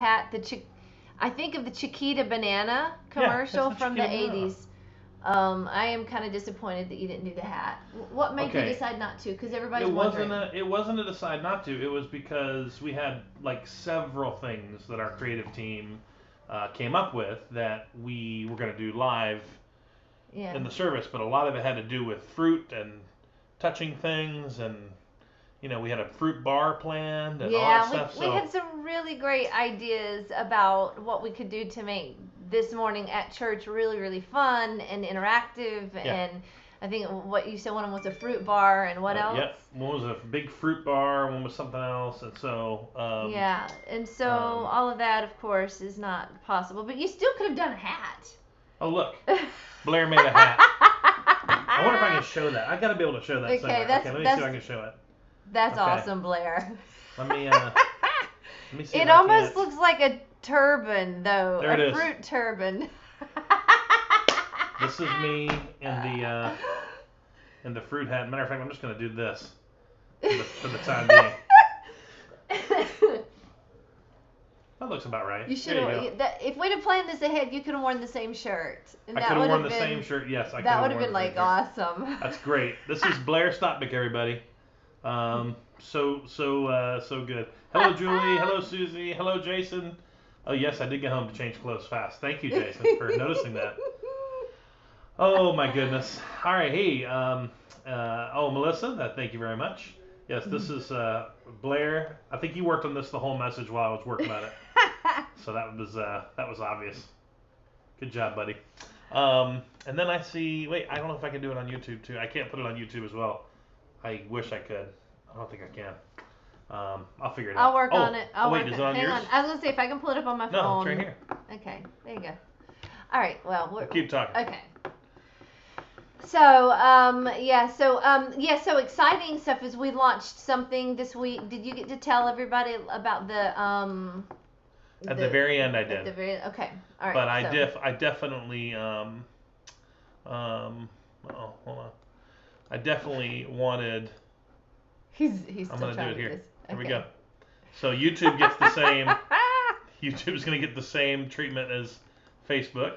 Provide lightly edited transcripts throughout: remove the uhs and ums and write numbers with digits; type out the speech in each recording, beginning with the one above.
hat, I think of the Chiquita banana commercial the from the Chiquita banana. 80s. I am kind of disappointed that you didn't do the hat. What made you Okay, decide not to? Because it everybody's wasn't wondering. a it wasn't a decide not to. It was because we had like several things that our creative team came up with that we were going to do live Yeah. in the service, but a lot of it had to do with fruit and touching things, and we had a fruit bar planned and all that Yeah, stuff. we So had some really great ideas about what we could do to make this morning at church really, really fun and interactive. yeah, And I think what you said one of them was a fruit bar, and what else? yep. One was a big fruit bar, one was something else, and so Yeah, and so all of that, of course, is not possible. But you still could have done a hat. oh look, Blair made a hat. I wonder if I can show that. I got to be able to show that Okay, somewhere. that's Okay, let me see if that's I can show it. that's Okay, awesome, Blair. let me let me see if It I almost can't. looks like a turban, though, There it a is. fruit turban. This is me in the fruit hat. Matter of fact, I'm just gonna do this for the time being. That looks about right. You should There you go. have. If we'd have planned this ahead, you could have worn the same shirt, and I that could have would worn have the been same shirt. Yes, I could that have would have worn been the same like shirt. awesome. That's great. This is Blair Stopnick, everybody. So good. Hello, Julie. Hello, Susie. Hello, Jason. Oh yes, I did get home to change clothes fast. Thank you, Jason, for noticing that. Oh my goodness. All right, hey. Melissa. Thank you very much. Yes, this is Blair. I think you worked on this the whole message while I was working on it, so that was obvious. Good job, buddy. And then I see. Wait, I don't know if I can do it on YouTube too. I can't put it on YouTube as well. I wish I could. I don't think I can. I'll figure it out. I'll work on it. Oh I'll wait, work is on it it. on Hang yours? on. I was gonna say if I can pull it up on my No, phone. it's right here. Okay, there you go. All right. Well, Keep talking. okay. So exciting stuff is we launched something this week. Did you get to tell everybody about the At the very end, I at the did. very okay. All right. But So I definitely oh, hold on. I definitely wanted. he's I'm still gonna do trying it to get here. this. Here we Okay. go. So YouTube gets the same. YouTube's gonna get the same treatment as Facebook,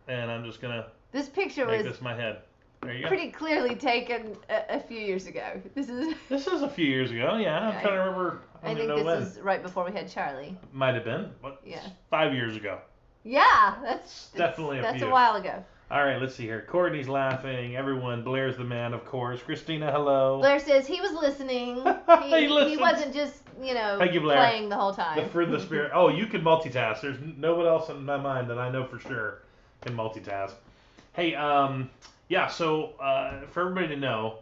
and I'm just gonna This picture make was this my head. There you go. pretty clearly taken a few years ago. This is. This is a few years ago. Yeah, I'm trying to remember. I I don't even think know this when. is right before we had Charlie. Might have been. What? Yeah. 5 years ago. Yeah, It's definitely a that's few. a while ago. All right, let's see here. Courtney's laughing. Everyone. Blair's the man, of course. Christina, hello. Blair says he was listening. He He listens. wasn't just Thank you, Blair. playing the whole time. The fruit of the spirit. Oh, you can multitask. There's no one else in my mind that I know for sure can multitask. Hey, yeah. So for everybody to know,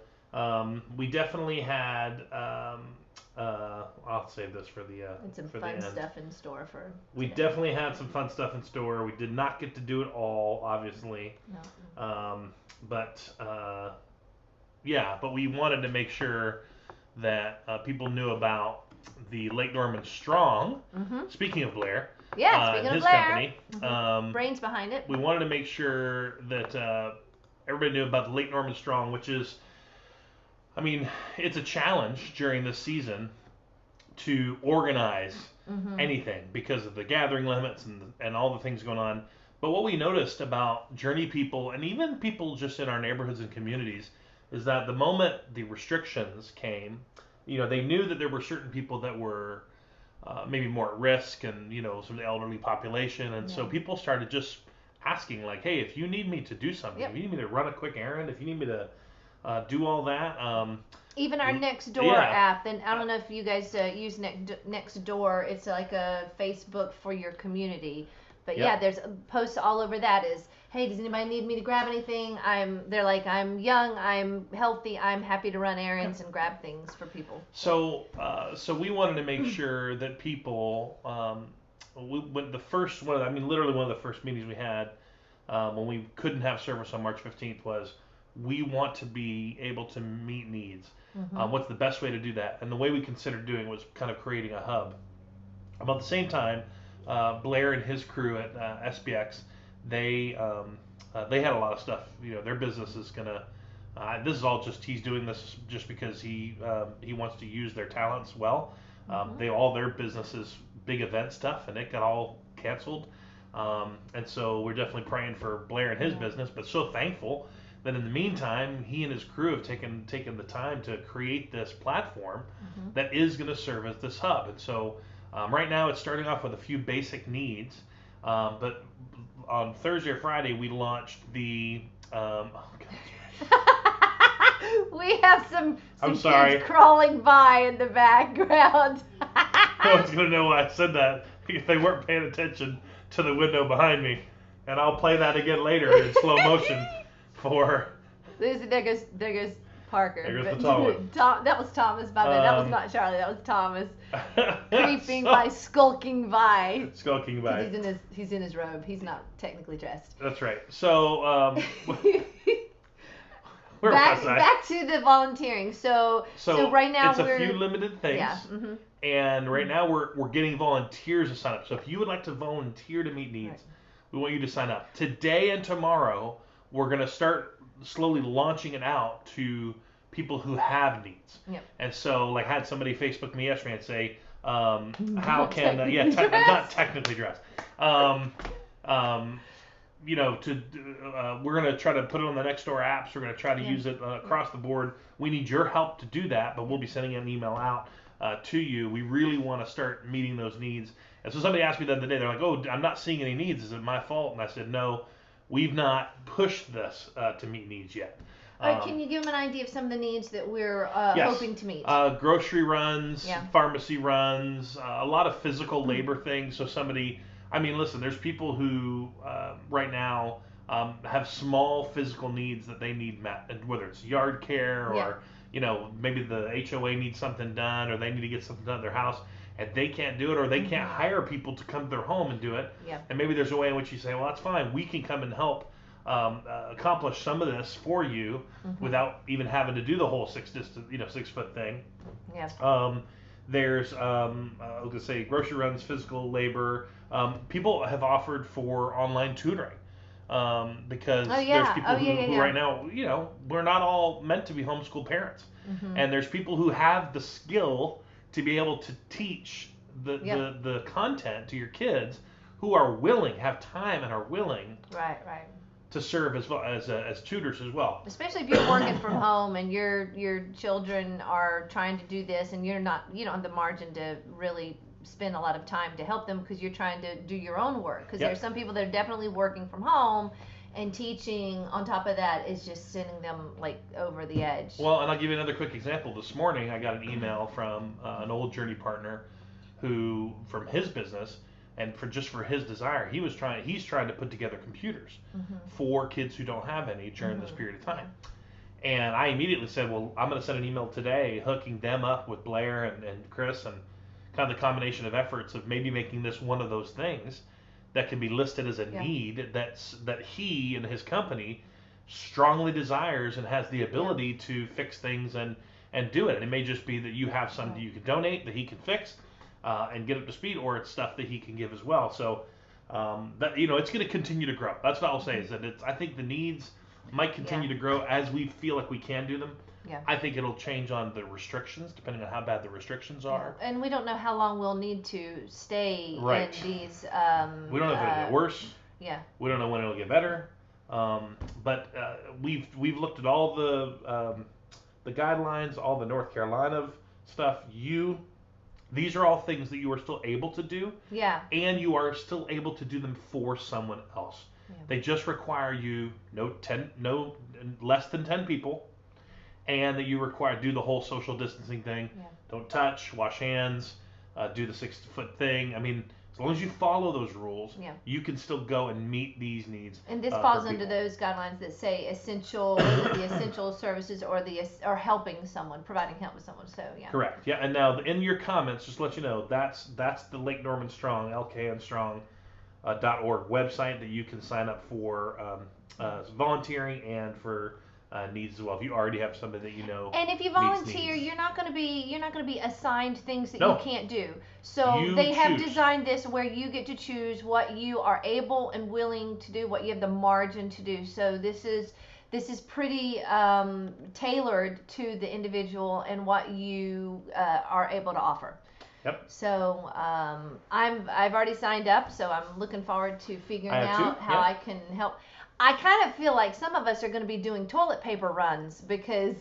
we definitely had. I'll save this for the And some for the fun end. stuff in store for. We today. definitely had some fun stuff in store. We did not get to do it all, obviously. No. But yeah, but we wanted to make sure that people knew about the Lake Norman Strong. Mm-hmm. Speaking of Blair, Yeah. Speaking of his Blair, company, brains behind it. we wanted to make sure that everybody knew about the Lake Norman Strong, which is, I mean, it's a challenge during this season to organize anything because of the gathering limits and all the things going on. But what we noticed about Journey people and even people just in our neighborhoods and communities is that the moment the restrictions came, they knew that there were certain people that were maybe more at risk and, some of the elderly population. And so people started just asking, like, hey, if you need me to do something, if you need me to run a quick errand, if you need me to do all that. Even our Nextdoor yeah. app, and I don't know if you guys use Nextdoor. It's like a Facebook for your community. But yeah, there's posts all over that. Is hey, does anybody need me to grab anything? They're like, I'm young, I'm healthy, I'm happy to run errands and grab things for people. So we wanted to make sure that people, when the first one, I mean, literally one of the first meetings we had when we couldn't have service on March 15th was we want to be able to meet needs. What's the best way to do that? And the way we considered doing was kind of creating a hub. About the same time, Blair and his crew at SBX, they had a lot of stuff. Their business is gonna. This is all just he's doing this just because he wants to use their talents well. All their businesses big event stuff, and it got all canceled. And so we're definitely praying for Blair and his business, but so thankful that in the meantime, he and his crew have taken the time to create this platform that is going to serve as this hub. And so right now it's starting off with a few basic needs, but on Thursday or Friday we launched the. We have some I'm sorry. kids crawling by in the background. No one's going to know why I said that if they weren't paying attention to the window behind me. And I'll play that again later in slow motion for. There goes Parker. There goes the tall one. That was Thomas, by the way. That was not Charlie. That was Thomas. Creeping So- by, skulking by. Skulking by. He's in his robe. He's not technically dressed. That's right. So, where was I? Back to the volunteering. So right now it's a few limited things. Yeah. And right now we're getting volunteers to sign up. So if you would like to volunteer to meet needs, we want you to sign up. Today and tomorrow, we're going to start slowly launching it out to people who have needs. Yep. And so, like, I had somebody Facebook me yesterday and say, how Not can technically not technically dressed. You know, we're going to try to put it on the Nextdoor apps. We're going to try to use it across the board. We need your help to do that, but we'll be sending an email out to you. We really want to start meeting those needs. And so somebody asked me the other day, they're like, oh, I'm not seeing any needs. Is it my fault? And I said, no, we've not pushed this to meet needs yet. Can you give them an idea of some of the needs that we're Yes. hoping to meet? Grocery runs, Yeah. pharmacy runs, a lot of physical labor things. So somebody, I mean, listen, there's people who right now have small physical needs that they need met, whether it's yard care or, Yeah. you know, maybe the HOA needs something done or they need to get something done at their house and they can't do it or they can't hire people to come to their home and do it. Yeah. And maybe there's a way in which you say, well, that's fine. We can come and help accomplish some of this for you without even having to do the whole 6 foot thing. Yeah. There's I was gonna say grocery runs, physical labor. People have offered for online tutoring because there's people who right now, you know, we're not all meant to be homeschool parents, and there's people who have the skill to be able to teach the content to your kids who are willing, have time, and are willing. Right. To serve as tutors as well. Especially if you're working from home and your children are trying to do this and you don't have the margin to really spend a lot of time to help them because you're trying to do your own work. Because there's some people that are definitely working from home and teaching on top of that is just sending them like over the edge. Well, and I'll give you another quick example. This morning I got an email from an old Journey partner who, from his business, and for his desire, he's trying to put together computers for kids who don't have any during this period of time. And I immediately said, well, I'm going to send an email today hooking them up with Blair and Chris and kind of the combination of efforts of maybe making this one of those things that can be listed as a need that he and his company strongly desires and has the ability to fix things and do it. And it may just be that you have some that you can donate that he can fix. And get up to speed, or it's stuff that he can give as well. So that it's going to continue to grow. That's what I'll say is that I think the needs might continue to grow as we feel like we can do them. Yeah. I think it'll change on the restrictions depending on how bad the restrictions are. Yeah. And we don't know how long we'll need to stay in these. We don't know if it'll get worse. Yeah. We don't know when it'll get better. But we've looked at all the guidelines, all the North Carolina stuff. These are all things that you are still able to do. Yeah. And you are still able to do them for someone else. Yeah. They just require you no less than 10 people, and that you do the whole social distancing thing. Yeah. Don't touch, wash hands, do the 6 foot thing. I mean, as long as you follow those rules, you can still go and meet these needs. And this falls under those guidelines that say the essential services or helping someone, providing help with someone. So yeah. Correct. Yeah. And now in your comments, just to let you know, that's the Lake Norman Strong, LKNstrong.org website that you can sign up for volunteering and for needs as well. If you already have somebody that you know. And if you volunteer, you're not going to be assigned things that you can't do. So they have designed this where you get to choose what you are able and willing to do, what you have the margin to do. So this is pretty tailored to the individual and what you are able to offer. Yep. So I've already signed up, so I'm looking forward to figuring out how I can help. I kind of feel like some of us are going to be doing toilet paper runs because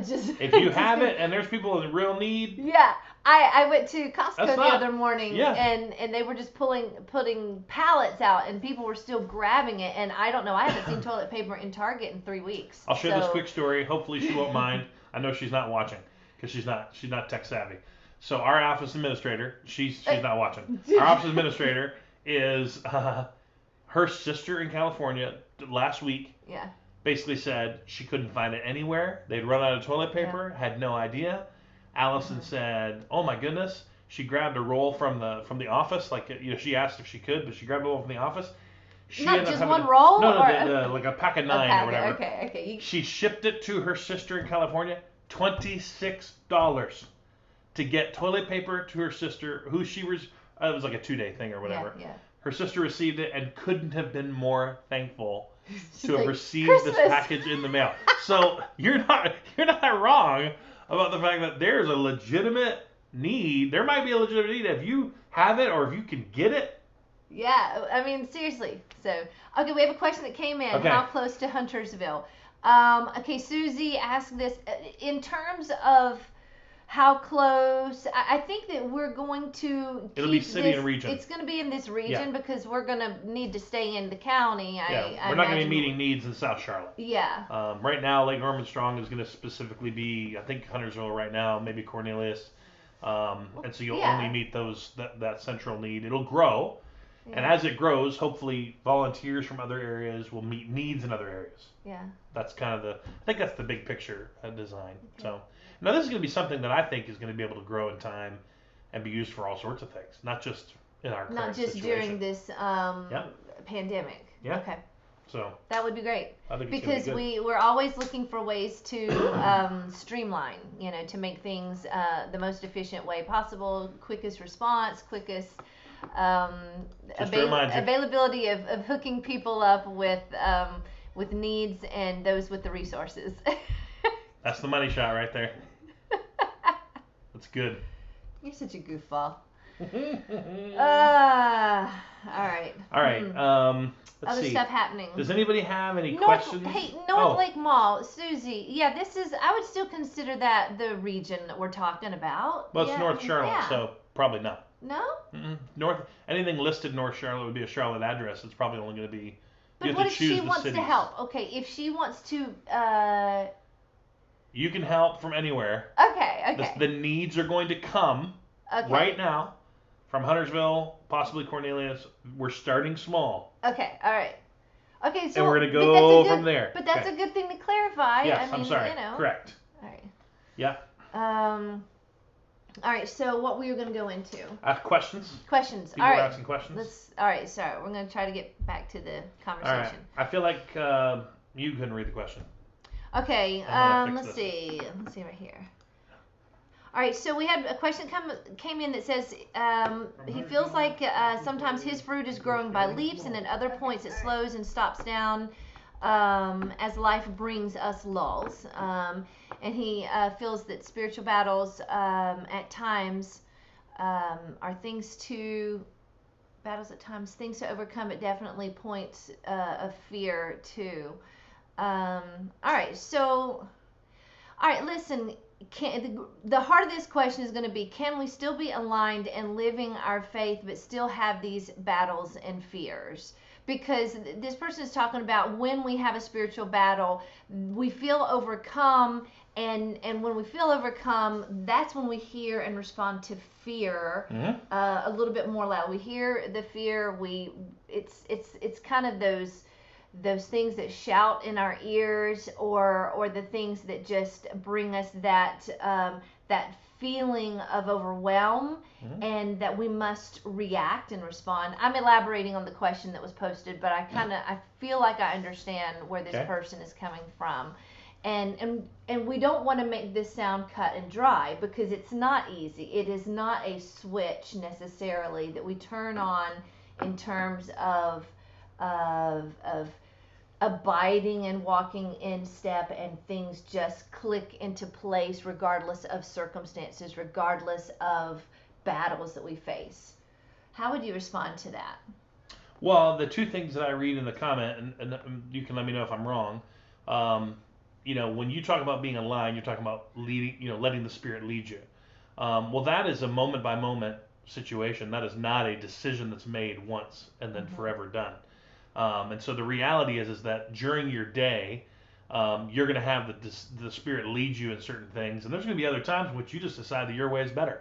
just if you have it and there's people in real need. Yeah, I went to Costco the other morning, yeah. and they were just putting pallets out, and people were still grabbing it, and I don't know, I haven't seen toilet paper in Target in 3 weeks. I'll share this quick story. Hopefully she won't mind. I know she's not watching because she's not tech savvy. So our office administrator, she's not watching. Our office administrator is her sister in California last week. Yeah. Basically said she couldn't find it anywhere. They'd run out of toilet paper, had no idea. Allison said, "Oh my goodness!" She grabbed a roll from the office, like she asked if she could, but she grabbed a roll from the office. She not just one roll? No, like a pack of 9 or whatever. Okay. She shipped it to her sister in California. $26 to get toilet paper to her sister, who she was. It was like a 2-day thing or whatever. Yeah. Her sister received it and couldn't have been more thankful to have received Christmas. this package in the mail. So you're not wrong about the fact that there's a legitimate need. There might be a legitimate need if you have it or if you can get it. Yeah, I mean seriously. So okay, we have a question that came in. Okay. How close to Huntersville? Okay, Susie asked this in terms of how close. I think that we're going to. It'll be city this, and region. It's going to be in this region because we're going to need to stay in the county. We're not going to be meeting needs in South Charlotte. Yeah. Right now, Lake Norman Strong is going to specifically be, I think, Huntersville right now, maybe Cornelius, and so you'll only meet that central need. It'll grow, and as it grows, hopefully volunteers from other areas will meet needs in other areas. Yeah. That's kind of I think that's the big picture design. Okay. So now this is going to be something that I think is going to be able to grow in time and be used for all sorts of things, not just in our current Not just situation. during this pandemic. Yeah. Okay. So that would be great. I think because we're always looking for ways to streamline, to make things the most efficient way possible, quickest response, quickest availability of hooking people up with needs and those with the resources. That's the money shot right there. That's good. You're such a goofball. All right. Let's Other see. stuff happening. Does anybody have any questions? Hey, North Lake Mall, Susie. Yeah, I would still consider that the region that we're talking about. Well, it's North Charlotte, so probably not. No? Anything listed North Charlotte would be a Charlotte address. It's probably only going to be. But what if she wants to help? Okay, if she wants to. You can help from anywhere. Okay. The needs are going to come right now from Huntersville, possibly Cornelius. We're starting small. Okay, all right. Okay, so and we're going to go from there. But that's a good thing to clarify. Yes, I'm sorry. Correct. All right. Yeah. All right, so what were you going to go into? Questions. Questions. People all right. are asking questions. All right, sorry. We're going to try to get back to the conversation. All right. I feel like you couldn't read the question. Okay, let's see. Let's see right here. All right, so we had a question came in that says he feels like sometimes his fruit is growing by leaps, and at other points it slows and stops down as life brings us lulls. And he feels that spiritual battles at times are things to overcome. It definitely points of fear too. All right, listen. The heart of this question is going to be, can we still be aligned and living our faith but still have these battles and fears? Because this person is talking about when we have a spiritual battle, we feel overcome, and when we feel overcome, that's when we hear and respond to fear a little bit more loud. We hear the fear. It's kind of those things that shout in our ears, or the things that just bring us that feeling of overwhelm, and that we must react and respond. I'm elaborating on the question that was posted, but I feel like I understand where this person is coming from. And we don't want to make this sound cut and dry, because it's not easy. It is not a switch necessarily that we turn on in terms of abiding and walking in step, and things just click into place regardless of circumstances, regardless of battles that we face. How would you respond to that? Well, the two things that I read in the comment, and you can let me know if I'm wrong. Um, when you talk about being aligned, you're talking about leading, letting the Spirit lead you. Well, that is a moment by moment situation. That is not a decision that's made once and then forever done. And so the reality is that during your day, you're going to have the Spirit lead you in certain things, and there's going to be other times in which you just decide that your way is better.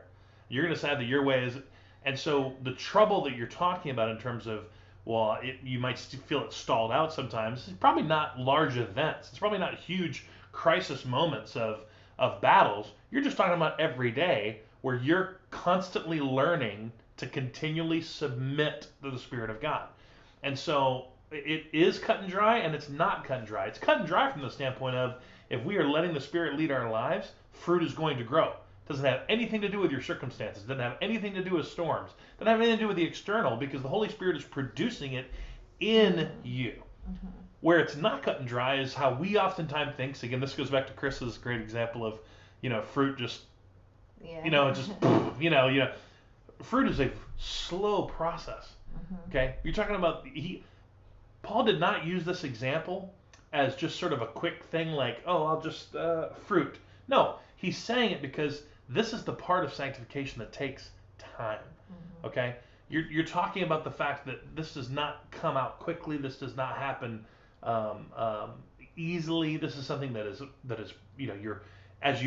You're going to decide that your way is, and so the trouble that you're talking about in terms of, well, you might feel it stalled out sometimes. It's probably not large events. It's probably not huge crisis moments of battles. You're just talking about every day where you're constantly learning to continually submit to the Spirit of God. And so it is cut and dry, and it's not cut and dry. It's cut and dry from the standpoint of if we are letting the Spirit lead our lives, fruit is going to grow. It doesn't have anything to do with your circumstances. It doesn't have anything to do with storms. It doesn't have anything to do with the external, because the Holy Spirit is producing it in you. Mm-hmm. Where it's not cut and dry is how we oftentimes think. Again, this goes back to Chris's great example of, fruit just, fruit is a slow process. Mm-hmm. Okay, you're talking about Paul did not use this example as just sort of a quick thing like, oh, I'll just fruit. No, he's saying it because this is the part of sanctification that takes time. Mm-hmm. Okay, you're talking about the fact that this does not come out quickly. This does not happen easily. This is something that is you're as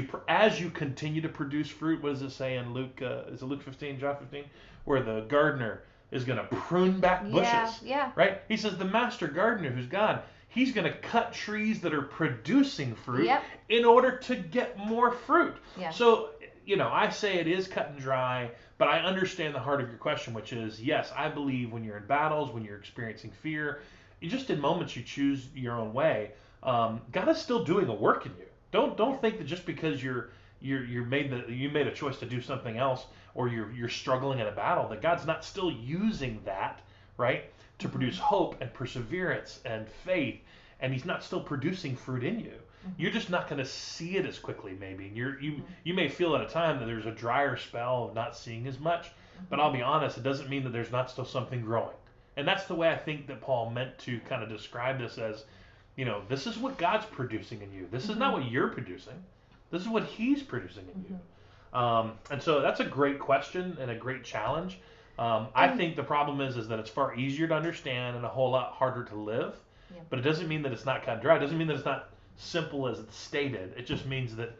you continue to produce fruit. What does it say in Luke? Is it Luke 15, John 15, where the gardener is going to prune back bushes? Yeah. Right. He says the master gardener, who's God, he's going to cut trees that are producing fruit in order to get more fruit. Yeah. So I say it is cut and dry, but I understand the heart of your question, which is, yes, I believe when you're in battles, when you're experiencing fear, just in moments you choose your own way, God is still doing a work in you. Don't think that just because you made a choice to do something else, or you're struggling in a battle, that God's not still using that, right, to produce hope and perseverance and faith, and He's not still producing fruit in you. You're just not going to see it as quickly, maybe. You may feel at a time that there's a drier spell of not seeing as much, but I'll be honest, it doesn't mean that there's not still something growing. And that's the way I think that Paul meant to kind of describe this as, this is what God's producing in you. This is not what you're producing. This is what He's producing in you. And so that's a great question and a great challenge. I think the problem is that it's far easier to understand and a whole lot harder to live. Yeah. But it doesn't mean that it's not cut and dry. It doesn't mean that it's not simple as it's stated. It just means that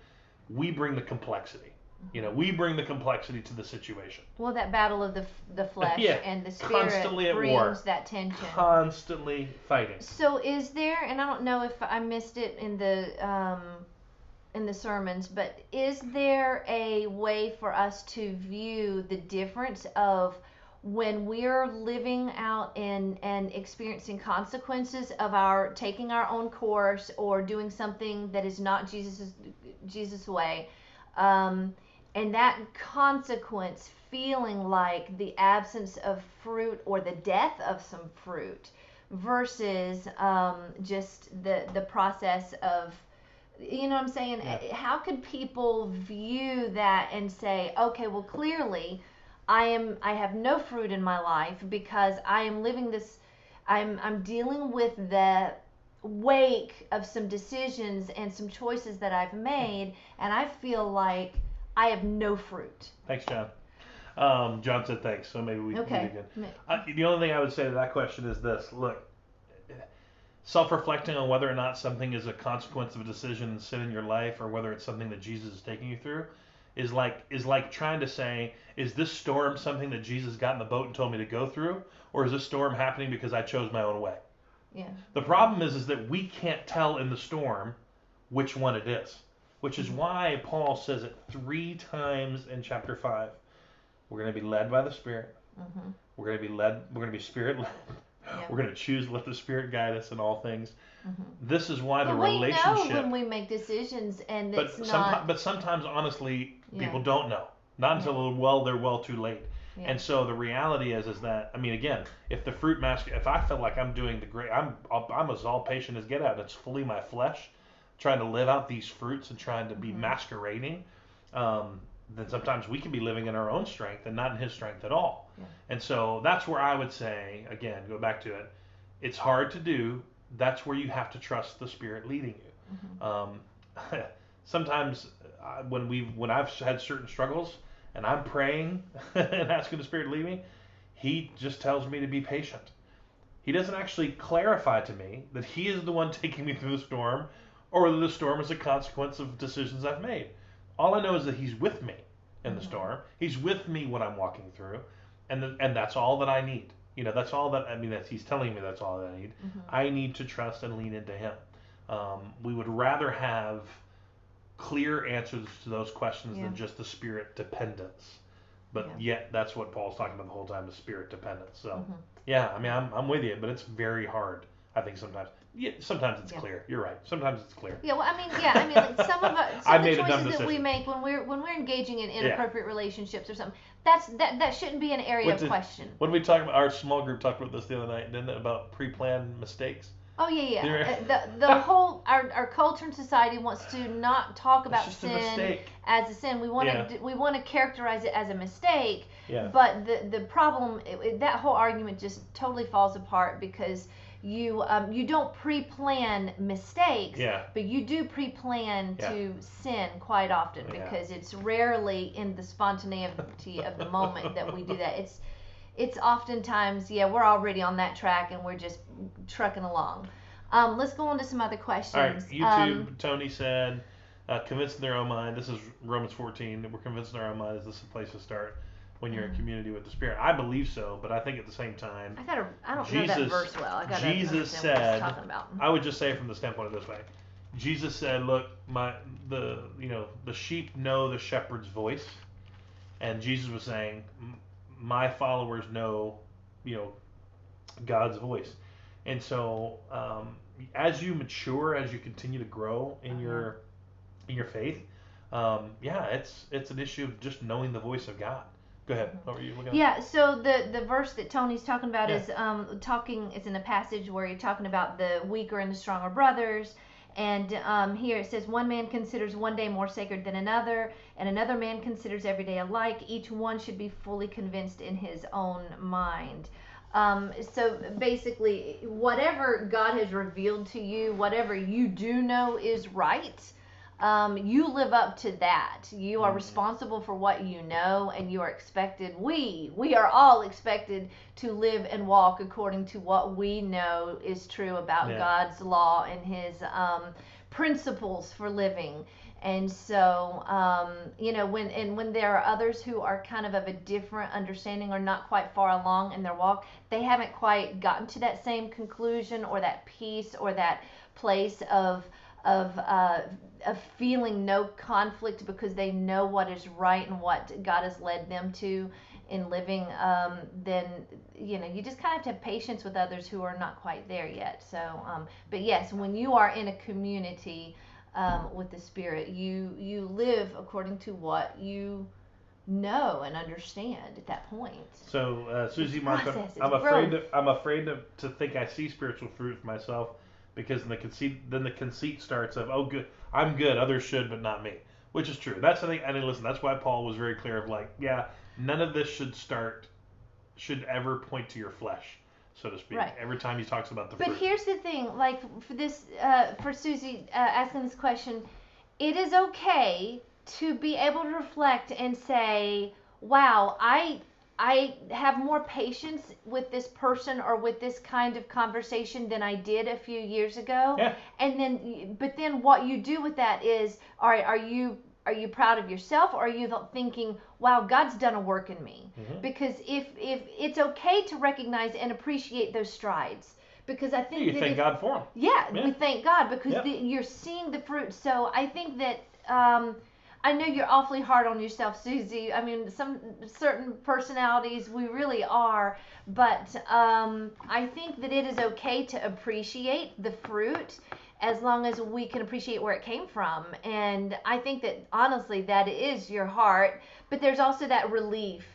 we bring the complexity. We bring the complexity to the situation. Well, that battle of the flesh and the spirit constantly at brings war. That tension. Constantly fighting. So is there, and I don't know if I missed it in the sermons, but is there a way for us to view the difference of when we're living out and experiencing consequences of our taking our own course or doing something that is not Jesus' way, and that consequence feeling like the absence of fruit or the death of some fruit versus just the process of, what I'm saying? Yeah. How could people view that and say, okay, well, clearly I have no fruit in my life because I am living this, I'm dealing with the wake of some decisions and some choices that I've made, and I feel like I have no fruit. Thanks, John. John said thanks, so maybe we can do it again. The only thing I would say to that question is this. Look, self-reflecting on whether or not something is a consequence of a decision and sin in your life, or whether it's something that Jesus is taking you through, is like trying to say, is this storm something that Jesus got in the boat and told me to go through, or is this storm happening because I chose my own way? Yeah. The problem is that we can't tell in the storm which one it is, which is why Paul says it 3 times in chapter 5. We're going to be led by the Spirit. Mm-hmm. We're going to be Spirit-led. Yep. We're going to choose to let the Spirit guide us in all things. Mm-hmm. This is why the relationship. We know when we make decisions, and but sometimes, honestly, people don't know. Not until they're well too late. Yeah. And so the reality is that, I mean, again, if the fruit mask, if I feel like I'm doing I'm as all patient as get out, and it's fully my flesh, trying to live out these fruits and trying to be masquerading, then sometimes we can be living in our own strength and not in his strength at all. Yeah. And so that's where I would say, again, go back to it. It's hard to do. That's where you have to trust the Spirit leading you. Sometimes when I've had certain struggles and I'm praying and asking the Spirit to lead me, he just tells me to be patient. He doesn't actually clarify to me that he is the one taking me through the storm, or that the storm is a consequence of decisions I've made. All I know is that he's with me in the storm. He's with me when I'm walking through, and that's all that I need. That's all that I mean. He's telling me that's all that I need. I need to trust and lean into him. We would rather have clear answers to those questions than just the Spirit dependence. But yet, that's what Paul's talking about the whole time, the Spirit dependence. So, yeah, I mean, I'm with you, but it's very hard, I think, sometimes. Yeah, sometimes it's clear. You're right. Sometimes it's clear. Yeah, well, I mean, like some of the choices that we make when we're engaging in inappropriate relationships or something, that shouldn't be an area of question. What did we talk about? Our small group talked about this the other night, didn't it? About pre-planned mistakes. Oh yeah. The whole our culture and society wants to not talk about sin as a sin. We want to characterize it as a mistake. Yeah. But the problem, that whole argument just totally falls apart because you don't pre-plan mistakes, but you do pre-plan to sin quite often because it's rarely in the spontaneity of the moment that we do that. It's oftentimes, we're already on that track and we're just trucking along. Let's go on to some other questions. All right, YouTube, Tony said, convinced in their own mind. This is Romans 14. We're convinced in our own mind. Is this a place to start when you're in community with the Spirit? I believe so, but I think at the same time, I don't know that verse well. Jesus said, what talking about. I would just say from the standpoint of this way. Jesus said, look, the sheep know the shepherd's voice. And Jesus was saying, my followers know, God's voice. And so, as you mature, as you continue to grow in your faith, it's an issue of just knowing the voice of God. Go ahead. What were you looking at? Yeah. So the verse that Tony's talking about is it's in a passage where you're talking about the weaker and the stronger brothers. And here it says, one man considers one day more sacred than another, and another man considers every day alike. Each one should be fully convinced in his own mind. So basically, whatever God has revealed to you, whatever you do know is right, you live up to that. You are responsible for what you know, and you are expected, we are all expected to live and walk according to what we know is true about God's law and his principles for living. And so, when there are others who are kind of a different understanding or not quite far along in their walk, they haven't quite gotten to that same conclusion or that peace or that place of feeling no conflict because they know what is right and what God has led them to in living, then you just kind of have to have patience with others who are not quite there yet. So, but yes, when you are in a community with the Spirit, you live according to what you know and understand at that point. So, Susie Markham, I'm afraid to think I see spiritual fruit for myself. Because then the conceit starts of, oh, good, I'm good, others should, but not me, which is true. That's the thing. I mean, listen, that's why Paul was very clear of none of this should ever point to your flesh, so to speak. Right. Every time he talks about the fruit. But here's the thing, for Susie asking this question, it is okay to be able to reflect and say, wow, I have more patience with this person or with this kind of conversation than I did a few years ago. Yeah. And then what you do with that is, all right, are you proud of yourself, or are you thinking, wow, God's done a work in me? Mm-hmm. Because if it's okay to recognize and appreciate those strides. Because I think you thank God for them. Yeah, we thank God because you're seeing the fruit. So I think that I know you're awfully hard on yourself, Susie. I mean, some certain personalities we really are, but I think that it is okay to appreciate the fruit as long as we can appreciate where it came from. And I think that honestly that is your heart, but there's also that relief.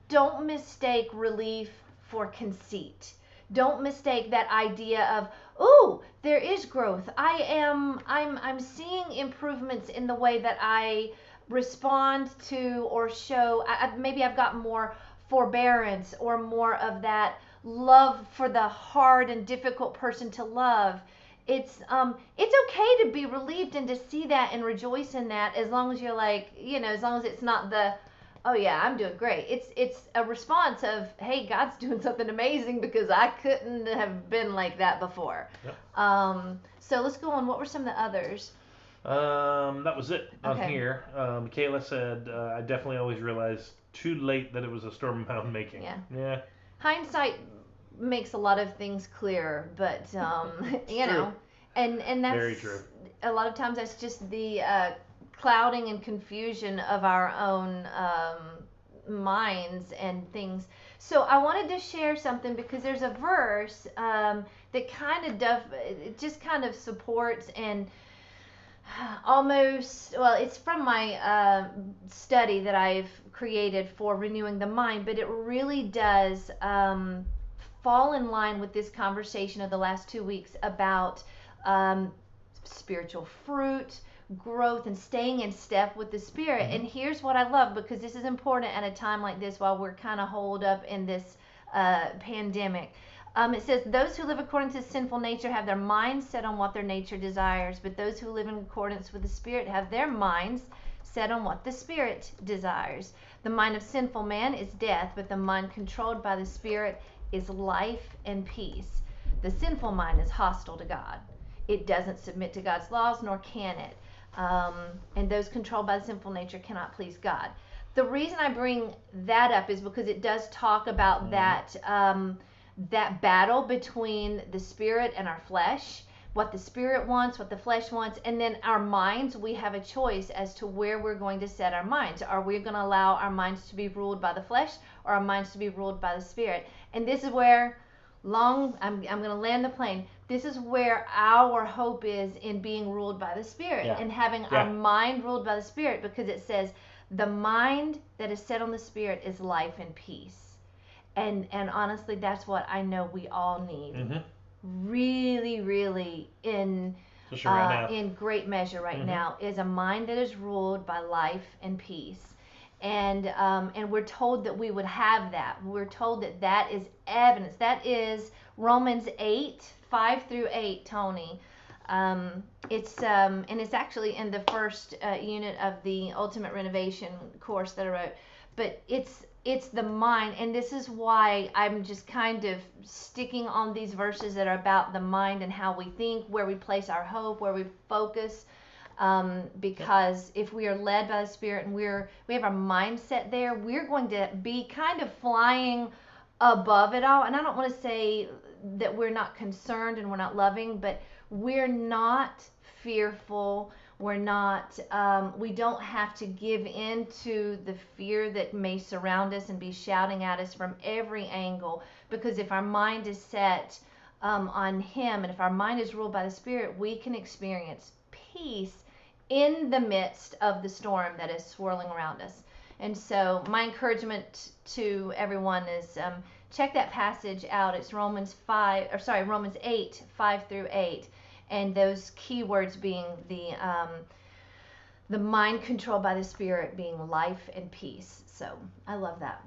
Don't mistake relief for conceit. Don't mistake that idea of, ooh, there is growth. I'm seeing improvements in the way that I respond to or show. Maybe I've got more forbearance or more of that love for the hard and difficult person to love. It's okay to be relieved and to see that and rejoice in that, as long as you're like, as long as it's not the, oh yeah, I'm doing great. It's a response of, hey, God's doing something amazing because I couldn't have been like that before. Yep. So let's go on. What were some of the others? That was it on here. Kayla said, I definitely always realized too late that it was a storm of my own making. Yeah. Hindsight makes a lot of things clearer, but you know, and that's very true. A lot of times that's just the clouding and confusion of our own minds and things. So I wanted to share something because there's a verse that just kind of supports and almost, well, it's from my study that I've created for renewing the mind, but it really does fall in line with this conversation of the last 2 weeks about spiritual fruit, growth, and staying in step with the Spirit. Mm-hmm. And here's what I love, because this is important at a time like this while we're kind of holed up in this pandemic. It says, those who live according to sinful nature have their minds set on what their nature desires, but those who live in accordance with the Spirit have their minds set on what the Spirit desires. The mind of sinful man is death, but the mind controlled by the Spirit is life and peace. The sinful mind is hostile to God. It doesn't submit to God's laws, nor can it. And those controlled by the sinful nature cannot please God. The reason I bring that up is because it does talk about that battle between the Spirit and our flesh, what the Spirit wants, what the flesh wants, and then our minds. We have a choice as to where we're going to set our minds. Are we going to allow our minds to be ruled by the flesh, or our minds to be ruled by the Spirit? And this is where I'm going to land the plane. This is where our hope is, in being ruled by the Spirit and having our mind ruled by the Spirit, because it says the mind that is set on the Spirit is life and peace. And honestly, that's what I know we all need. Mm-hmm. Really, really in great measure right now, is a mind that is ruled by life and peace. And we're told that we would have that. We're told that is evidence. That is Romans 8:5-8, Tony. It's actually in the first unit of the Ultimate Renovation course that I wrote. But it's the mind, and this is why I'm just kind of sticking on these verses that are about the mind and how we think, where we place our hope, where we focus. Because if we are led by the Spirit and we have our mindset there, we're going to be kind of flying above it all. And I don't want to say that we're not concerned and we're not loving, but we're not fearful. We're not, we don't have to give in to the fear that may surround us and be shouting at us from every angle. Because if our mind is set on Him, and if our mind is ruled by the Spirit, we can experience peace in the midst of the storm that is swirling around us. And so my encouragement to everyone is check that passage out. It's Romans 8:5-8. And those key words being the mind controlled by the Spirit being life and peace. So I love that.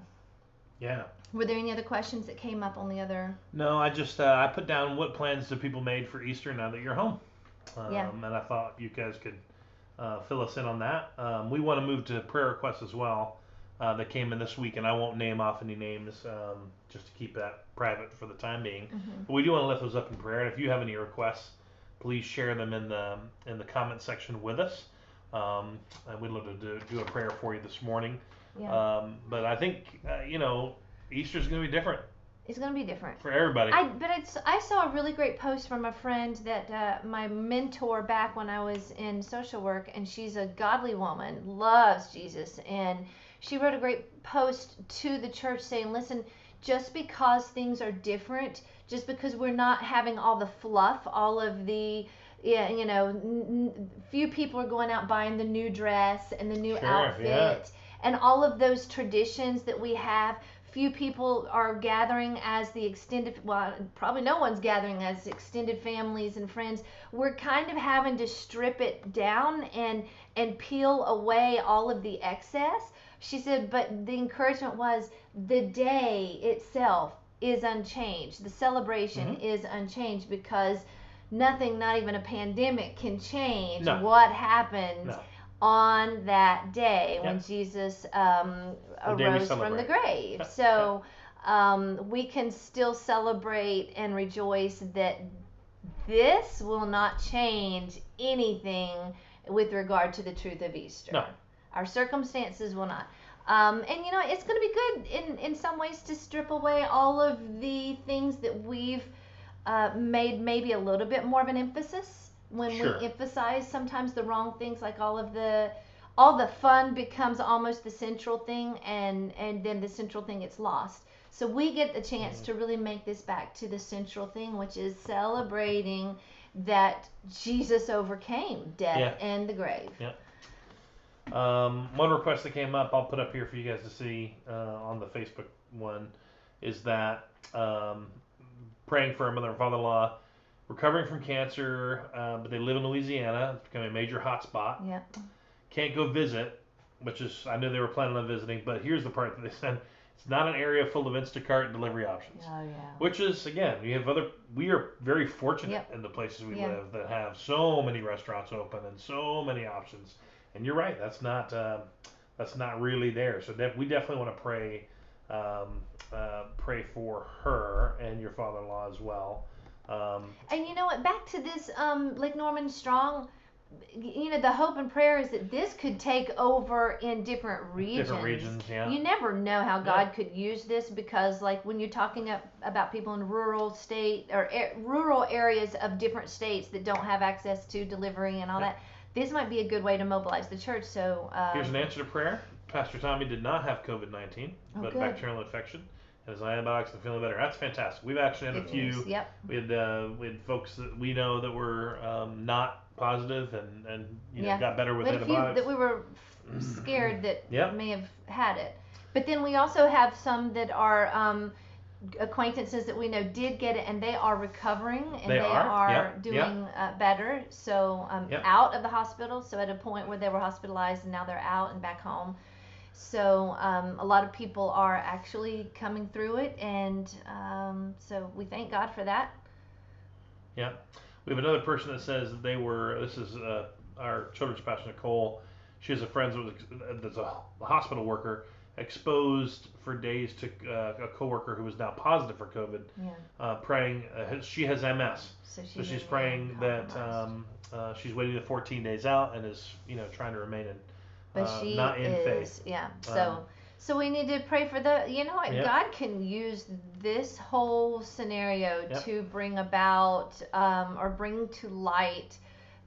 Yeah. Were there any other questions that came up on the other? No, I just I put down what plans have people made for Easter now that you're home. And I thought you guys could fill us in on that. We want to move to prayer requests as well that came in this week, and I won't name off any names just to keep that private for the time being. Mm-hmm. But we do want to lift those up in prayer. And if you have any requests, please share them in the comment section with us. And we'd love to do a prayer for you this morning. Yeah. But I think Easter's going to be different. It's going to be different for everybody. I saw a really great post from a friend that my mentor back when I was in social work, and she's a godly woman, loves Jesus, and she wrote a great post to the church saying, listen, just because things are different, just because we're not having all the fluff, all of the, few people are going out buying the new dress and the new outfit and all of those traditions that we have. few people are gathering as the extended, well, probably no one's gathering as extended families and friends. We're kind of having to strip it down and peel away all of the excess. She said, but the encouragement was the day itself is unchanged. The celebration is unchanged because nothing, not even a pandemic, can change what happened on that day when Jesus arose from the grave. So we can still celebrate and rejoice that this will not change anything with regard to the truth of Easter. No. Our circumstances will not. And it's going to be good in some ways to strip away all of the things that we've made maybe a little bit more of an emphasis when we emphasize sometimes the wrong things, like all the fun becomes almost the central thing, and then the central thing gets lost. So we get the chance to really make this back to the central thing, which is celebrating that Jesus overcame death and the grave. Yeah. One request that came up, I'll put up here for you guys to see on the Facebook one, is that praying for a mother and father-in-law recovering from cancer, but they live in Louisiana. It's becoming a major hotspot. Yep. Can't go visit, which is, I knew they were planning on visiting, but here's the part that they said, it's not an area full of Instacart delivery options. Oh, yeah. Which is, again, we are very fortunate in the places we live that have so many restaurants open and so many options. And you're right, that's not really there. So we definitely want to pray for her and your father-in-law as well. And you know what? Back to this Lake Norman Strong. The hope and prayer is that this could take over in different regions. Different regions, yeah. You never know how God could use this, because, like, when you're talking about people in rural state or rural areas of different states that don't have access to delivery and all that, this might be a good way to mobilize the church. So here's an answer to prayer. Pastor Tommy did not have COVID-19, but bacterial infection. His antibiotics and feeling better. That's fantastic. We've actually had a few. Yep. We had folks that we know that were not positive and got better with antibiotics. A few that we were scared that may have had it. But then we also have some that are acquaintances that we know did get it, and they are recovering, and they are doing better. So out of the hospital. So at a point where they were hospitalized, and now they're out and back home. So a lot of people are actually coming through it, and so we thank God for that. Yeah. We have another person that says that this is our children's pastor, Nicole. She has a friend that's a hospital worker, exposed for days to a coworker who was now positive for COVID, praying. She has MS. So she's praying that she's waiting the 14 days out and is trying to remain in. But she not in faith. Yeah. So we need to pray for God can use this whole scenario to bring about or bring to light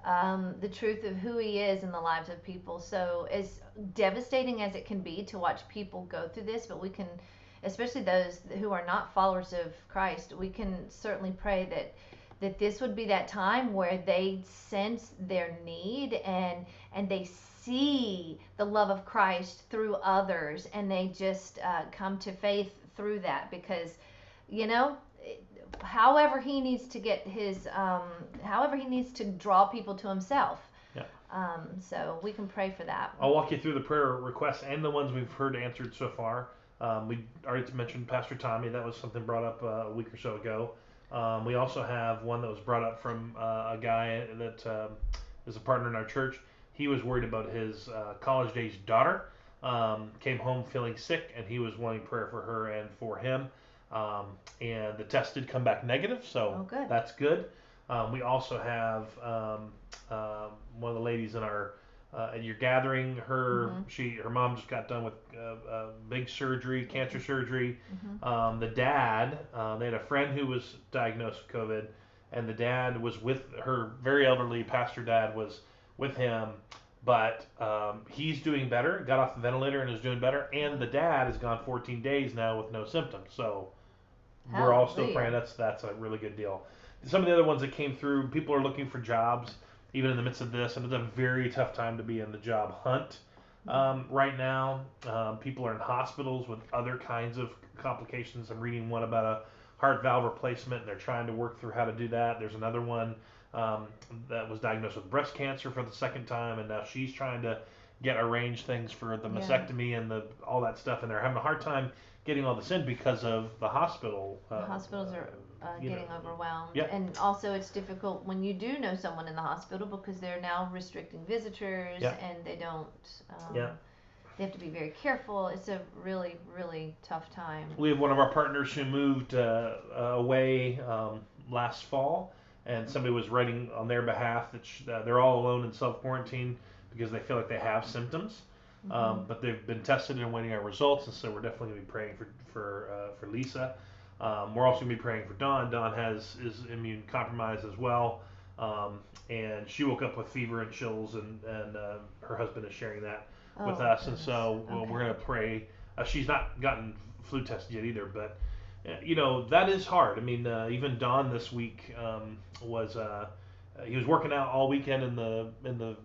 the truth of who He is in the lives of people. So as devastating as it can be to watch people go through this, but we can, especially those who are not followers of Christ, we can certainly pray that this would be that time where they sense their need and they see the love of Christ through others, and they just come to faith through that, because however he needs to get his however he needs to draw people to himself. So we can pray for that. I'll walk you through the prayer requests and the ones we've heard answered so far. We already mentioned Pastor Tommy. That was something brought up a week or so ago. We also have one that was brought up from a guy that is a partner in our church. He was worried about his college-age daughter. Came home feeling sick, and he was wanting prayer for her and for him. And the test did come back negative, so that's good. We also have one of the ladies in our at your gathering. Her mom just got done with big surgery, cancer surgery. The dad, they had a friend who was diagnosed with COVID, and the dad was with her very elderly pastor dad was with him, but he's doing better, got off the ventilator and is doing better, and the dad has gone 14 days now with no symptoms. So we're all still praying. That's a really good deal. Some of the other ones that came through, people are looking for jobs even in the midst of this, and it's a very tough time to be in the job hunt. right now. People are in hospitals with other kinds of complications. I'm reading one about a heart valve replacement, and they're trying to work through how to do that. There's another one that was diagnosed with breast cancer for the second time, and now she's trying to get arranged things for the mastectomy and all that stuff, and they're having a hard time getting all this in because of the hospital. The hospitals are getting overwhelmed. Yep. And also it's difficult when you do know someone in the hospital because they're now restricting visitors and they don't, they have to be very careful. It's a really, really tough time. We have one of our partners who moved away last fall, and somebody was writing on their behalf that they're all alone in self-quarantine because they feel like they have symptoms. But they've been tested and waiting on results, and so we're definitely going to be praying for Lisa. We're also going to be praying for Dawn. Dawn is immune compromised as well, and she woke up with fever and chills, and her husband is sharing that with us, and so we're going to pray. She's not gotten flu tested yet either, but that is hard. I mean, even Dawn this week was. He was working out all weekend in the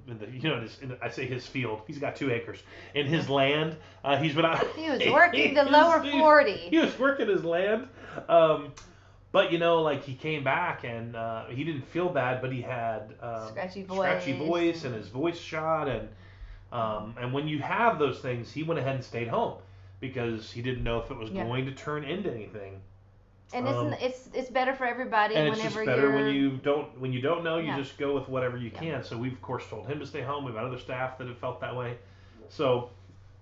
I say his field. He's got 2 acres in his land. He's been out. He was working the lower 40. He was working his land, but he came back and he didn't feel bad, but he had scratchy voice and his voice shot, and when you have those things, he went ahead and stayed home because he didn't know if it was going to turn into anything. And it's better for everybody. And whenever it's just better you're... when you don't know, you just go with whatever you can. So we've of course told him to stay home. We've had other staff that have felt that way. So,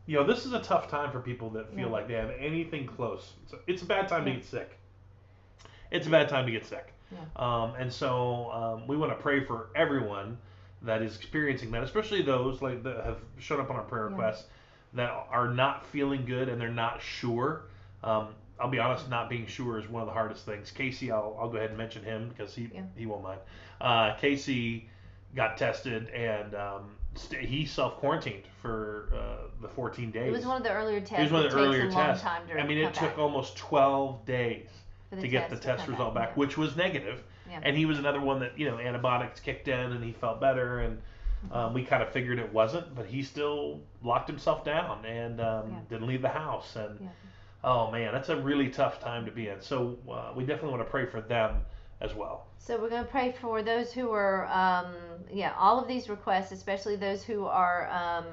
this is a tough time for people that feel like they have anything close. So it's a bad time to get sick. It's a bad time to get sick. And so we want to pray for everyone that is experiencing that, especially those that have shown up on our prayer requests that are not feeling good and they're not sure. I'll be honest, not being sure is one of the hardest things. Casey, I'll go ahead and mention him because he won't mind. Casey got tested and he self-quarantined for the 14 days. It was one of the earlier tests. It was one of the earlier tests. It took almost 12 days to get the test result back, which was negative. And he was another one that, antibiotics kicked in and he felt better. And we kind of figured it wasn't, but he still locked himself down and didn't leave the house. And oh man, that's a really tough time to be in. So we definitely want to pray for them as well. So we're going to pray for those who are, all of these requests, especially those who are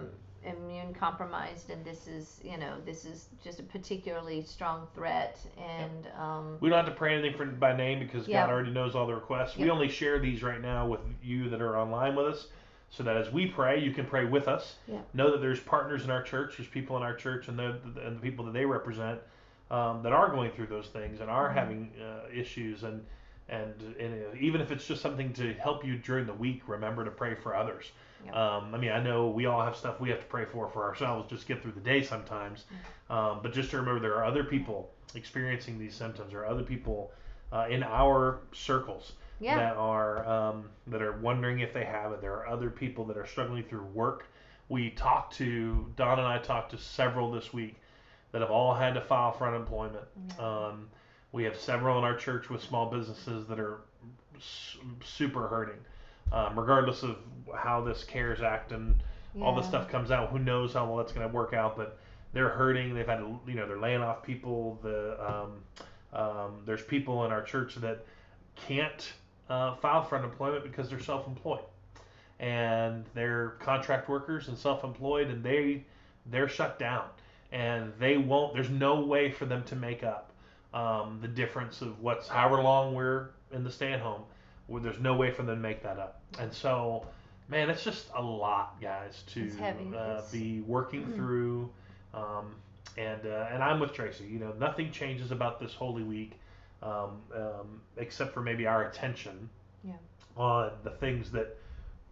immune compromised, and this is just a particularly strong threat. And we don't have to pray anything by name because God already knows all the requests. We only share these right now with you that are online with us, so that as we pray, you can pray with us. Know that there's partners in our church, there's people in our church, and the people that they represent that are going through those things and are having issues, and even if it's just something to help you during the week, remember to pray for others. I know we all have stuff we have to pray for ourselves, just get through the day sometimes, but just to remember there are other people experiencing these symptoms, or other people in our circles that are wondering if they have it. There are other people that are struggling through work. Don and I talked to several this week that have all had to file for unemployment. We have several in our church with small businesses that are super hurting, regardless of how this CARES Act and all this stuff comes out. Who knows how well that's going to work out, but they're hurting. They've had to, they're laying off people. There's people in our church that can't file for unemployment because they're self-employed, and they're contract workers and self-employed, and they're shut down, and there's no way for them to make up the difference of however long we're in the stay-at-home. There's no way for them to make that up. And so, man, it's just a lot, guys, to be working through. And I'm with Tracy. Nothing changes about this Holy Week, except for maybe our attention on the things that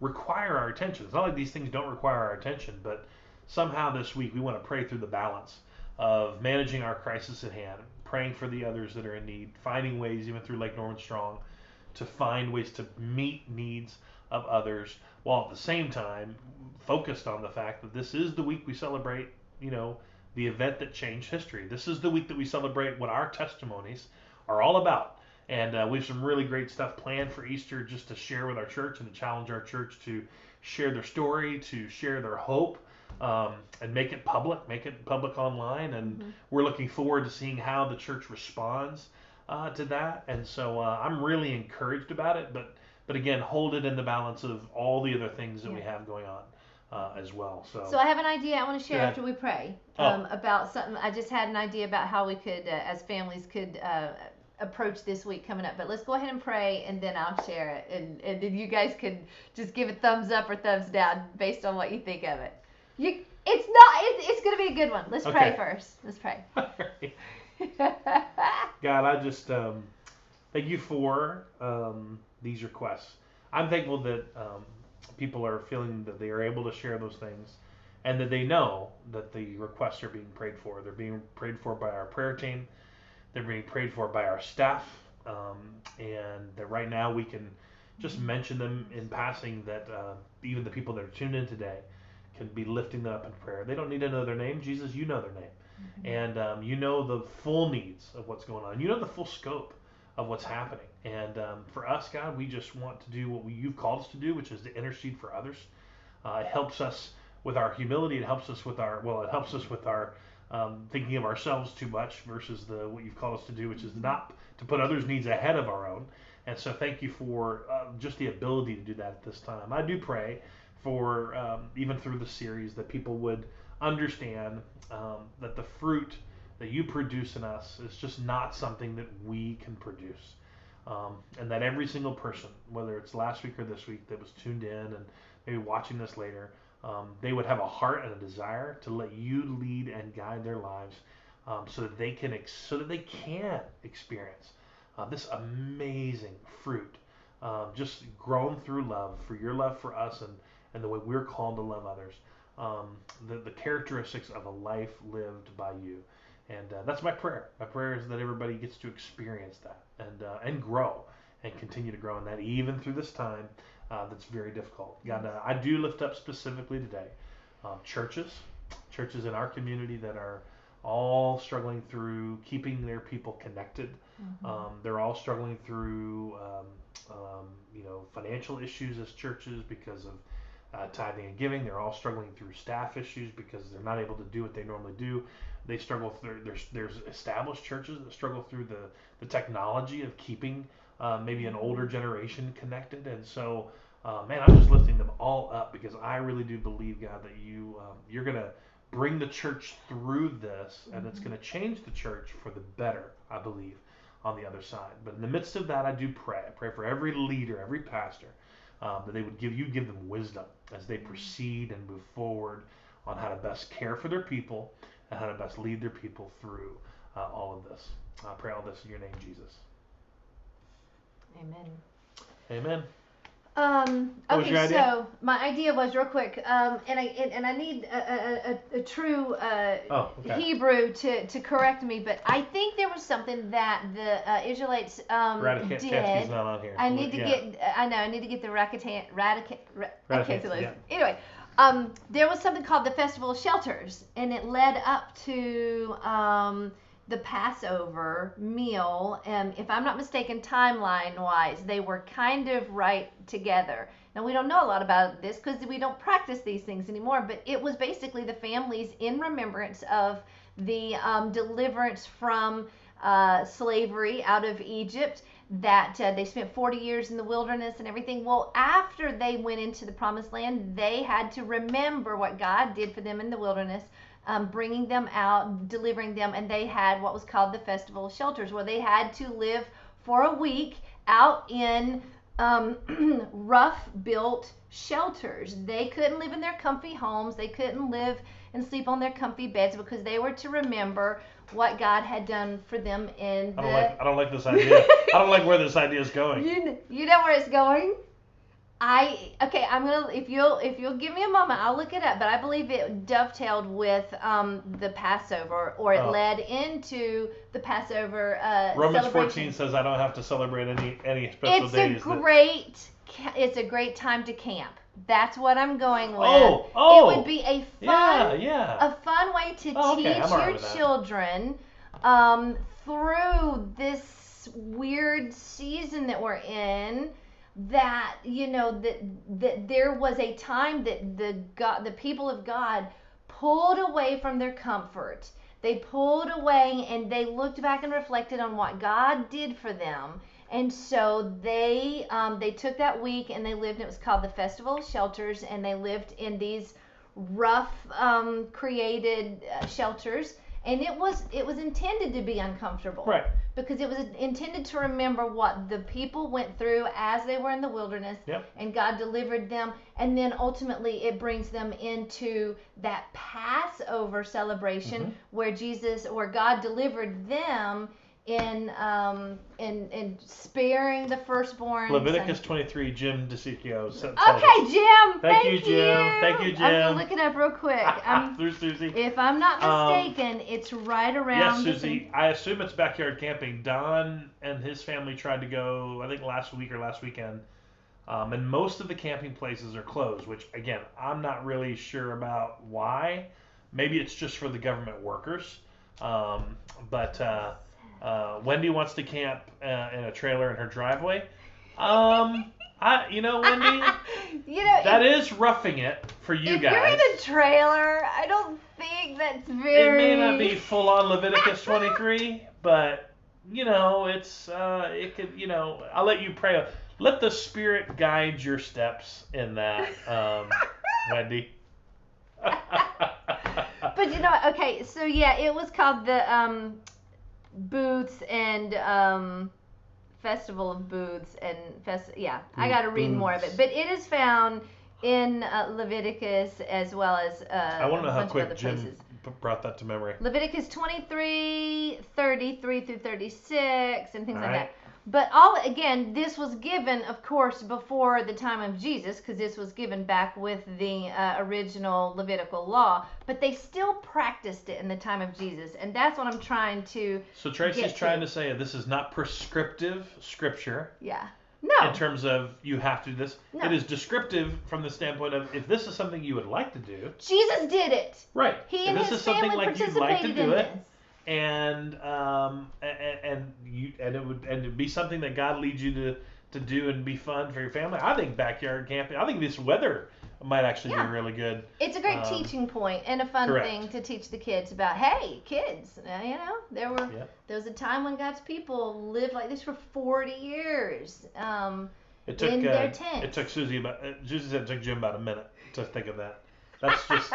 require our attention. It's not like these things don't require our attention, but somehow this week we want to pray through the balance of managing our crisis at hand, praying for the others that are in need, finding ways, even through Lake Norman Strong, to find ways to meet needs of others, while at the same time focused on the fact that this is the week we celebrate, the event that changed history. This is the week that we celebrate what our testimonies are all about. And we have some really great stuff planned for Easter, just to share with our church and to challenge our church to share their story, to share their hope, and make it public online. And we're looking forward to seeing how the church responds to that. And so I'm really encouraged about it. But again, hold it in the balance of all the other things that we have going on. As well. So I have an idea I want to share after we pray about something. I just had an idea about how we could, as families, could approach this week coming up. But let's go ahead and pray, and then I'll share it, and then you guys can just give a thumbs up or thumbs down based on what you think of it. It's going to be a good one. Let's pray first. Let's pray. God, I just thank you for these requests. I'm thankful that people are feeling that they are able to share those things, and that they know that the requests are being prayed for. They're being prayed for by our prayer team. They're being prayed for by our staff, and that right now we can just mention them in passing, that even the people that are tuned in today can be lifting them up in prayer. They don't need to know their name. Jesus, you know their name. And you know the full needs of what's going on. You know the full scope of what's happening. And for us, God, we just want to do what you've called us to do, which is to intercede for others. It helps us with our humility. It helps us with our thinking of ourselves too much versus what you've called us to do, which is not to put others' needs ahead of our own. And so thank you for just the ability to do that at this time. I do pray for, even through the series, that people would understand that the fruit that you produce in us is just not something that we can produce. And that every single person, whether it's last week or this week, that was tuned in and maybe watching this later, they would have a heart and a desire to let you lead and guide their lives, so that they can experience this amazing fruit, just grown through love, for your love for us, and the way we're called to love others, the characteristics of a life lived by you. And that's my prayer. My prayer is that everybody gets to experience that and grow and continue to grow in that, even through this time that's very difficult. God, I do lift up specifically today churches in our community that are all struggling through keeping their people connected. They're all struggling through financial issues as churches because of tithing and giving. They're all struggling through staff issues because they're not able to do what they normally do. They struggle through, there's established churches that struggle through the technology of keeping maybe an older generation connected. And so, man, I'm just lifting them all up, because I really do believe, God, that you're going to bring the church through this, and it's going to change the church for the better, I believe, on the other side. But in the midst of that, I do pray. I pray for every leader, every pastor, that they would give them wisdom as they proceed and move forward on how to best care for their people and how to best lead their people through all of this. I pray all this in your name, Jesus. Amen. Amen. Okay, so my idea was, real quick, and I need a true Hebrew to correct me, but I think there was something that the Israelites did. Radicat's not on here. I need to get the Radicate. Anyway, there was something called the Festival of Shelters, and it led up to the Passover meal, and if I'm not mistaken, timeline-wise, they were kind of right together. Now, we don't know a lot about this because we don't practice these things anymore, but it was basically the families in remembrance of the deliverance from slavery out of Egypt, that they spent 40 years in the wilderness and everything. Well, after they went into the promised land, they had to remember what God did for them in the wilderness, bringing them out, delivering them, and they had what was called the Festival of Shelters, where they had to live for a week out in rough-built shelters. They couldn't live in their comfy homes. They couldn't live and sleep on their comfy beds, because they were to remember what God had done for them in the... I don't like this idea. I don't like where this idea is going. You know where it's going? I'm gonna, if you'll give me a moment, I'll look it up, but I believe it dovetailed with the Passover, or it led into the Passover Romans 14 says I don't have to celebrate any special days. It's a great time to camp. That's what I'm going with. It would be a fun way to teach your children through this weird season that we're in, that that there was a time that the people of God pulled away from their comfort. They pulled away and they looked back and reflected on what God did for them. And so they took that week and they lived. It was called the Festival of Shelters, and they lived in these rough created shelters. And it was intended to be uncomfortable, Right. because it was intended to remember what the people went through as they were in the wilderness. Yep. And God delivered them, and then ultimately it brings them into that Passover celebration where God delivered them in sparing the firstborn. Leviticus 23, Jim DeCiccio. Okay, Jim. Thank you, Jim. Thank you, Jim. I'm gonna look it up real quick. Through Susie. If I'm not mistaken, it's right around. Yes, Susie. I assume it's backyard camping. Don and his family tried to go, I think last week or last weekend, and most of the camping places are closed. Which again, I'm not really sure about why. Maybe it's just for the government workers. But Wendy wants to camp in a trailer in her driveway. Wendy, that is roughing it for you if guys. If you're in a trailer, I don't think that's very. It may not be full on Leviticus 23, but it's it could. I'll let you pray. Let the Spirit guide your steps in that, Wendy. But okay, so yeah, it was called the Booths and Festival of Booths and I got to read more of it, but it is found in Leviticus as well as I want to know how quick Jim places. Brought that to memory. Leviticus 23, 33 through 36, and things All like right. that. But this was given, of course, before the time of Jesus, because this was given back with the original Levitical law. But they still practiced it in the time of Jesus, and that's what I'm trying to. So Tracy's trying to say this is not prescriptive scripture. Yeah. No. In terms of you have to do this, no. It is descriptive from the standpoint of if this is something you would like to do. Jesus did it. Right. He and his family participated in this. And it'd be something that God leads you to do and be fun for your family. I think backyard camping. I think this weather might actually be really good. It's a great teaching point and a fun thing to teach the kids about. Hey, kids, there was a time when God's people lived like this for 40 years in their tents. It took Susie said it took Jim about a minute to think of that. That's just.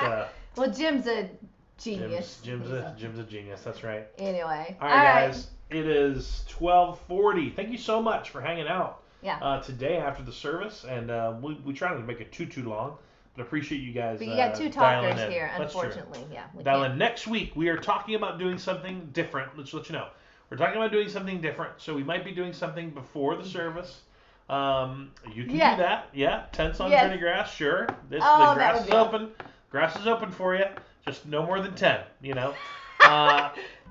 Well, Jim's a genius. Jim's a genius. That's right. Anyway. All right, guys. It is 12:40. Thank you so much for hanging out. Yeah. Today after the service, and we try not to make it too long, but appreciate you guys. But you got two talkers here, unfortunately. Yeah. Dial in. Next week we are talking about doing something different. Let's let you know. We're talking about doing something different, so we might be doing something before the service. You can do that. Yeah. Tents on Trinity Grass. Sure. The grass is open. Grass is open for you. Just no more than 10.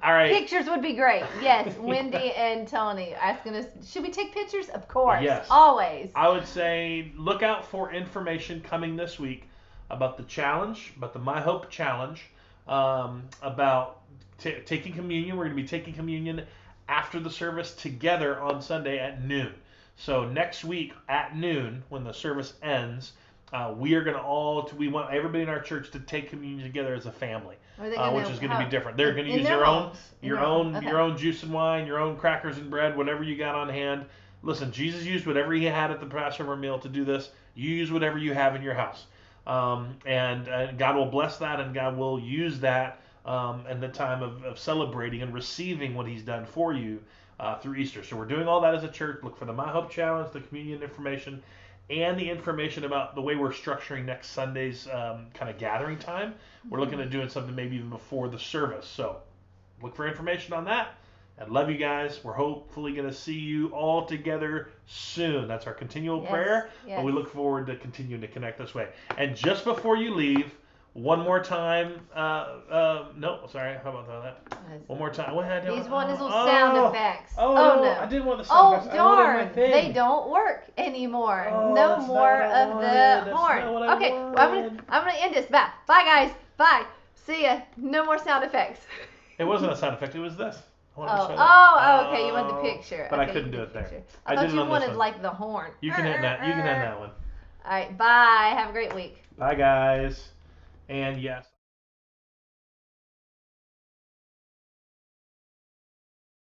All right. Pictures would be great. Yes, Wendy and Tony asking us, should we take pictures? Of course. Yes. Always. I would say look out for information coming this week about the challenge, about the My Hope Challenge, about taking communion. We're going to be taking communion after the service together on Sunday at noon. So next week at noon, when the service ends, we are going to we want everybody in our church to take communion together as a family, which is going to be different. They're going to use your own juice and wine, your own crackers and bread, whatever you got on hand. Listen, Jesus used whatever he had at the Passover meal to do this. You use whatever you have in your house, and God will bless that, and God will use that in the time of celebrating and receiving what he's done for you through Easter. So we're doing all that as a church. Look for the My Hope Challenge, the communion information, and the information about the way we're structuring next Sunday's kind of gathering time. We're looking at doing something maybe even before the service. So look for information on that. I love you guys. We're hopefully going to see you all together soon. That's our continual prayer. Yes. But we look forward to continuing to connect this way. And just before you leave, one more time. No, sorry. How about that? One more time. What did I do? These one is little sound effects. Oh, no. I didn't want the sound effects. Darn. They don't work anymore. No more of the horn. Okay. Well, I'm gonna end this. Bye. Bye, guys. Bye. See ya. No more sound effects. It wasn't a sound effect. It was this. Okay. You want the picture. But I couldn't do it there. I thought you wanted like the horn. You can end that. You can end that one. All right. Bye. Have a great week. Bye, guys. And yes.